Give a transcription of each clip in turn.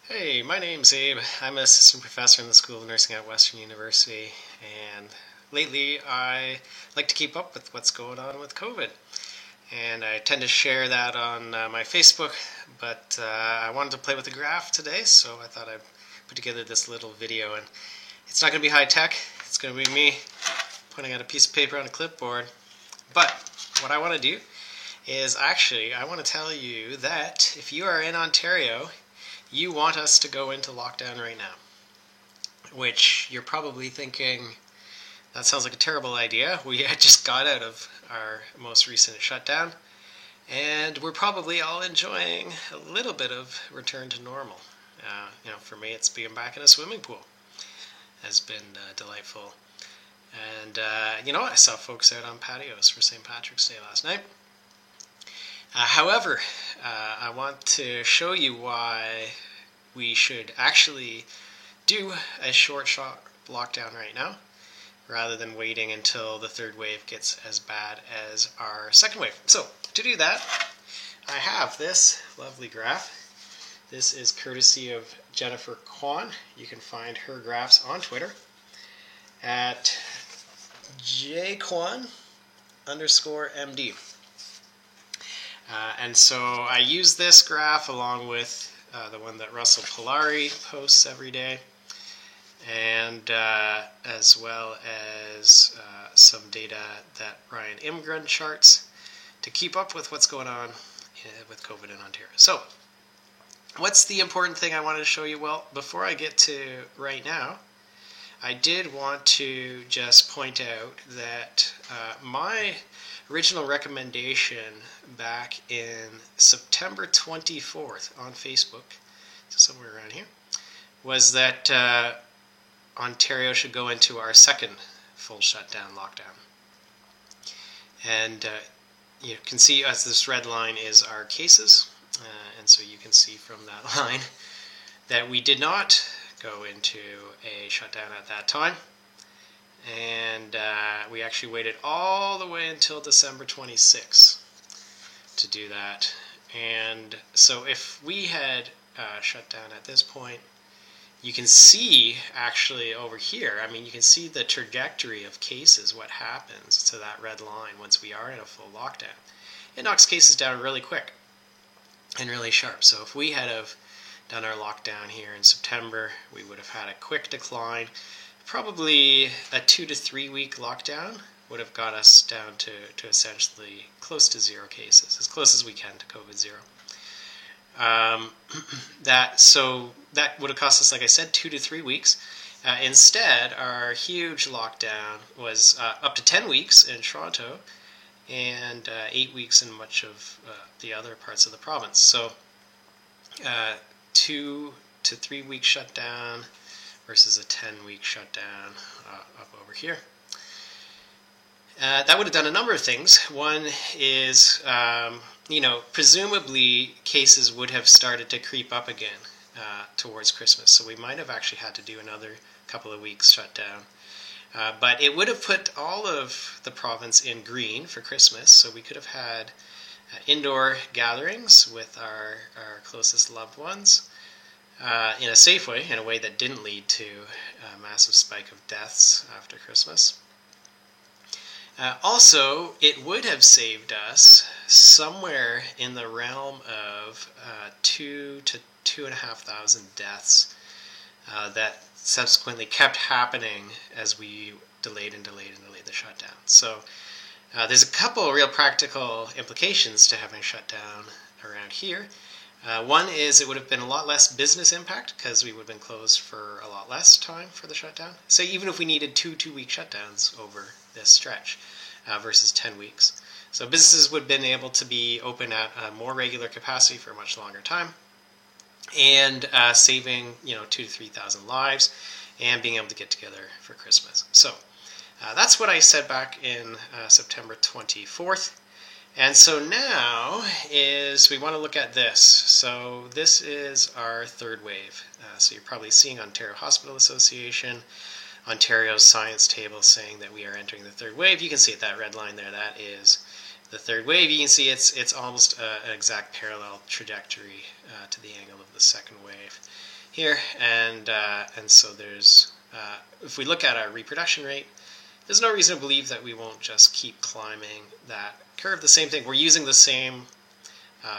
Hey, my name's Abe. I'm an assistant professor in the School of Nursing at Western University, and lately I like to keep up with what's going on with COVID. And I tend to share that on my Facebook, but I wanted to play with the graph today, so I thought I'd put together this little video. And it's not going to be high tech, it's going to be me pointing at a piece of paper on a clipboard. But what I want to do is I want to tell you that if you are in Ontario, you want us to go into lockdown right now. Which you're probably thinking, that sounds like a terrible idea. We had just got out of our most recent shutdown, and we're probably all enjoying a little bit of return to normal. For me, it's being back in a swimming pool has been delightful. And, I saw folks out on patios for St. Patrick's Day last night. However, I want to show you why we should actually do a short lockdown right now, rather than waiting until the third wave gets as bad as our second wave. So, to do that, I have this lovely graph. This is courtesy of Jennifer Kwan. You can find her graphs on Twitter at jkwan_MD. And so I use this graph along with the one that Russell Polari posts every day, and as well as some data that Ryan Imgren charts to keep up with what's going on with COVID in Ontario. So, what's the important thing I wanted to show you? Well, before I get to right now, I did want to just point out that my original recommendation back in September 24th on Facebook, so somewhere around here, was that Ontario should go into our second full shutdown lockdown. And you can see as this red line is our cases, and so you can see from that line that we did not go into a shutdown at that time. And we actually waited all the way until December 26th to do that. And so if we had shut down at this point, you can see actually over here, you can see the trajectory of cases, what happens to that red line once we are in a full lockdown. It knocks cases down really quick and really sharp. So if we had have done our lockdown here in September, we would have had a quick decline. Probably a 2 to 3 week lockdown would have got us down to essentially close to zero cases, as close as we can to COVID zero. That would have cost us, like I said, 2 to 3 weeks. Instead, our huge lockdown was up to 10 weeks in Toronto and 8 weeks in much of the other parts of the province. So 2 to 3 week shutdown versus a 10-week shutdown up over here. That would have done a number of things. One is, presumably cases would have started to creep up again towards Christmas. So we might have actually had to do another couple of weeks shutdown. But it would have put all of the province in green for Christmas. So we could have had indoor gatherings with our closest loved ones in a safe way, in a way that didn't lead to a massive spike of deaths after Christmas. Also, it would have saved us somewhere in the realm of 2,000 to 2,500 deaths that subsequently kept happening as we delayed the shutdown. So there's a couple real practical implications to having a shutdown around here. One is it would have been a lot less business impact because we would have been closed for a lot less time for the shutdown. So even if we needed 2-week shutdowns over this stretch versus 10 weeks. So businesses would have been able to be open at a more regular capacity for a much longer time, and saving 2,000 to 3,000 lives and being able to get together for Christmas. So that's what I said back in September 24th. And so now is we want to look at this. So this is our third wave. So you're probably seeing Ontario Hospital Association, Ontario's science table saying that we are entering the third wave. You can see that red line there. That is the third wave, you can see it's almost an exact parallel trajectory to the angle of the second wave here, and so there's if we look at our reproduction rate, there's no reason to believe that we won't just keep climbing that curve. The same thing, we're using the same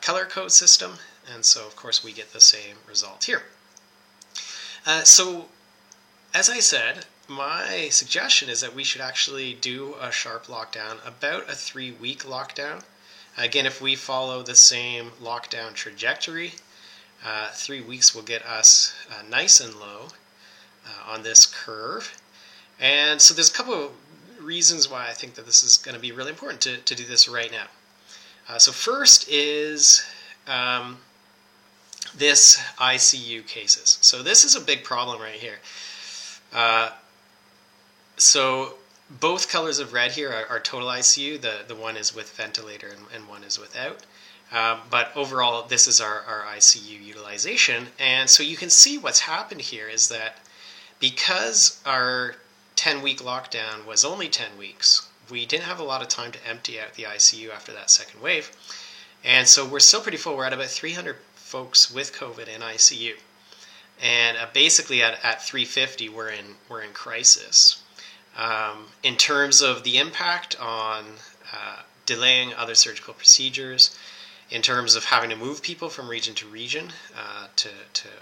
color code system, and so of course we get the same result here. So as I said, my suggestion is that we should actually do a sharp lockdown, about a 3-week lockdown. Again, if we follow the same lockdown trajectory, 3 weeks will get us nice and low on this curve. And so there's a couple of reasons why I think that this is going to be really important to do this right now. So first is this ICU cases. So this is a big problem right here. So both colors of red here are total ICU. The one is with ventilator and one is without. But overall, this is our ICU utilization. And so you can see what's happened here is that because our 10-week lockdown was only 10 weeks, we didn't have a lot of time to empty out the ICU after that second wave. And so we're still pretty full. We're at about 300 folks with COVID in ICU. And basically at 350, we're in crisis. In terms of the impact on delaying other surgical procedures, in terms of having to move people from region to region to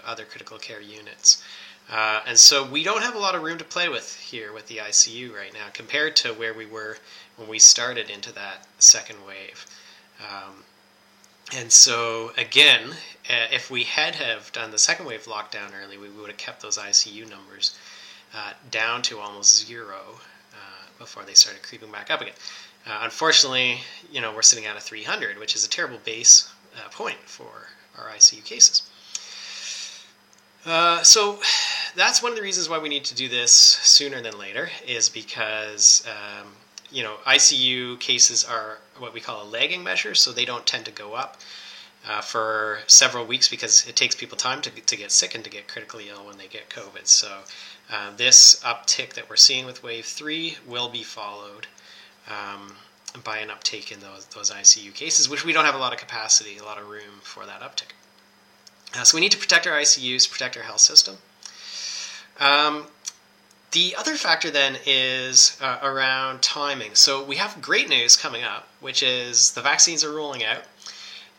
other critical care units. And so we don't have a lot of room to play with here with the ICU right now compared to where we were when we started into that second wave. And so again, if we had have done the second wave lockdown early, we would have kept those ICU numbers down to almost zero before they started creeping back up again. Unfortunately, we're sitting at a 300, which is a terrible base point for our ICU cases. So that's one of the reasons why we need to do this sooner than later, is because ICU cases are what we call a lagging measure, so they don't tend to go up for several weeks because it takes people time to get sick and to get critically ill when they get COVID. So this uptick that we're seeing with wave 3 will be followed by an uptake in those ICU cases, which we don't have a lot of capacity, a lot of room for that uptick. So we need to protect our ICUs, protect our health system. The other factor then is around timing. So we have great news coming up, which is the vaccines are rolling out,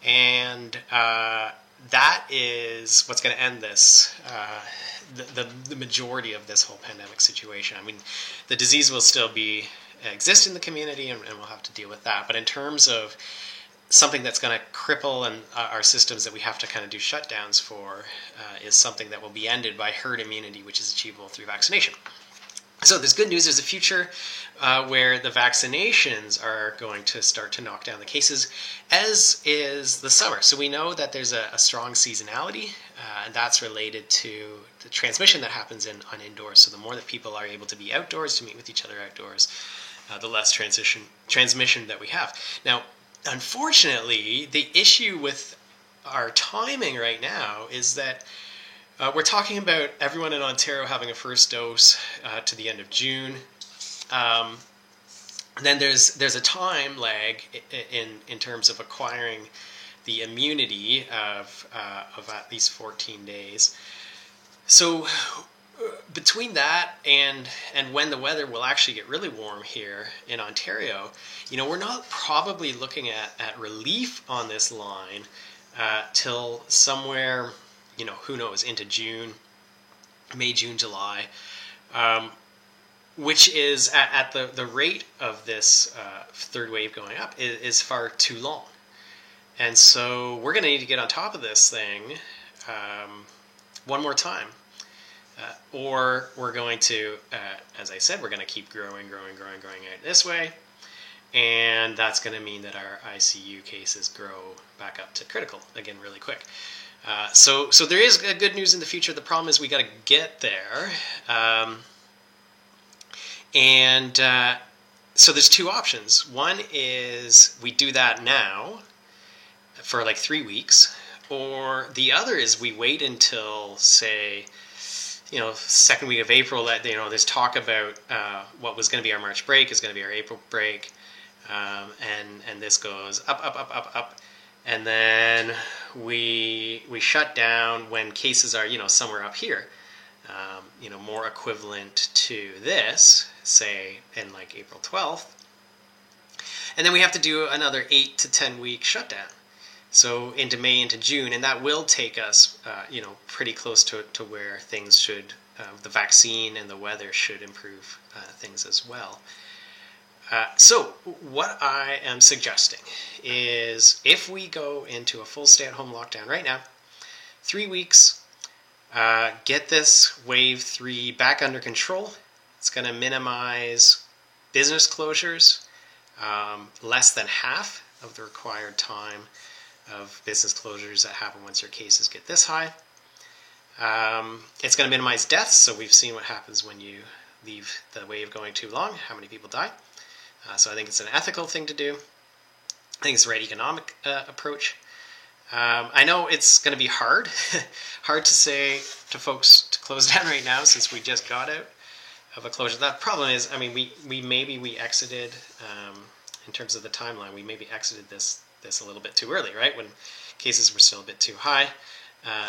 and that is what's going to end this, the majority of this whole pandemic situation. I mean, the disease will still exist in the community, and we'll have to deal with that. But in terms of something that's going to cripple our systems that we have to kind of do shutdowns for is something that will be ended by herd immunity, which is achievable through vaccination. So there's good news. There's a future where the vaccinations are going to start to knock down the cases, as is the summer. So we know that there's a strong seasonality, and that's related to the transmission that happens on indoors. So the more that people are able to be outdoors, to meet with each other outdoors, the less transmission that we have. Now, unfortunately, the issue with our timing right now is that we're talking about everyone in Ontario having a first dose to the end of June. Then there's a time lag in terms of acquiring the immunity of at least 14 days. So between that and when the weather will actually get really warm here in Ontario, we're not probably looking at relief on this line till somewhere, who knows, into June, May, June, July, which is at the rate of this third wave going up is far too long. And so we're going to need to get on top of this thing one more time. Or we're going to, as I said, we're going to keep growing out this way. And that's going to mean that our ICU cases grow back up to critical again really quick. So there is good news in the future. The problem is we got to get there. So there's two options. One is we do that now for like 3 weeks, or the other is we wait until, say, second week of April. That there's talk about what was going to be our March break is going to be our April break. and this goes up, up, up, up, up, and then we shut down when cases are somewhere up here, more equivalent to this, say in like April 12th, and then we have to do another 8 to 10 week shutdown. So into May, into June, and that will take us, pretty close to where things should, the vaccine and the weather should improve things as well. So what I am suggesting is if we go into a full stay-at-home lockdown right now, 3 weeks, get this wave 3 back under control. It's going to minimize business closures, less than half of the required time of business closures that happen once your cases get this high. It's going to minimize deaths, so we've seen what happens when you leave the wave going too long, how many people die. So I think it's an ethical thing to do. I think it's the right economic approach. I know it's going to be hard to say to folks to close down right now since we just got out of a closure. That problem is, we exited, in terms of the timeline, we maybe exited this a little bit too early, right? When cases were still a bit too high,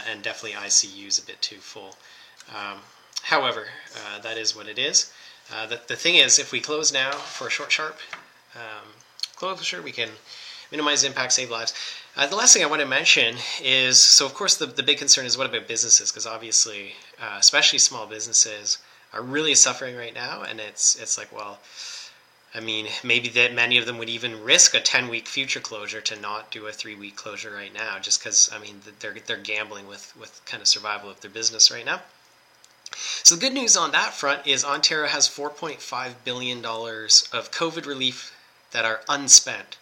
and definitely ICU's a bit too full. However, that is what it is. The thing is, if we close now for a short, sharp closure, we can minimize impact, save lives. The last thing I want to mention is, so of course the big concern is what about businesses? Because obviously, especially small businesses are really suffering right now, and it's like, well, maybe that many of them would even risk a 10-week future closure to not do a 3-week closure right now, just because they're gambling with kind of survival of their business right now. So the good news on that front is Ontario has $4.5 billion of COVID relief that are unspent.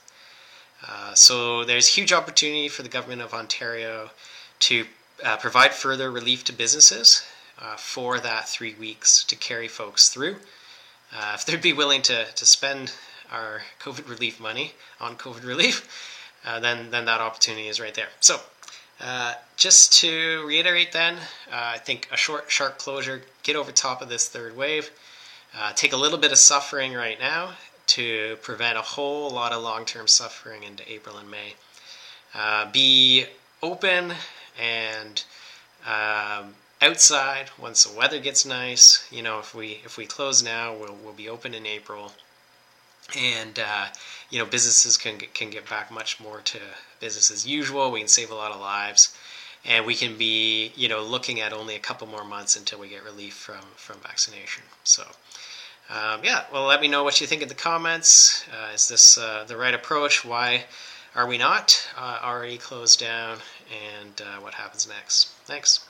So there's huge opportunity for the government of Ontario to provide further relief to businesses for that 3 weeks to carry folks through. If they'd be willing to spend our COVID relief money on COVID relief, then that opportunity is right there. So just to reiterate then, I think a short, sharp closure, get over top of this third wave, take a little bit of suffering right now to prevent a whole lot of long-term suffering into April and May. Be open and outside once the weather gets nice. If we close now, we'll be open in April, and businesses can get back much more to business as usual. We can save a lot of lives, and we can be looking at only a couple more months until we get relief from vaccination. So well, let me know what you think in the comments. Is this the right approach? Why are we not already closed down? And what happens next? Thanks.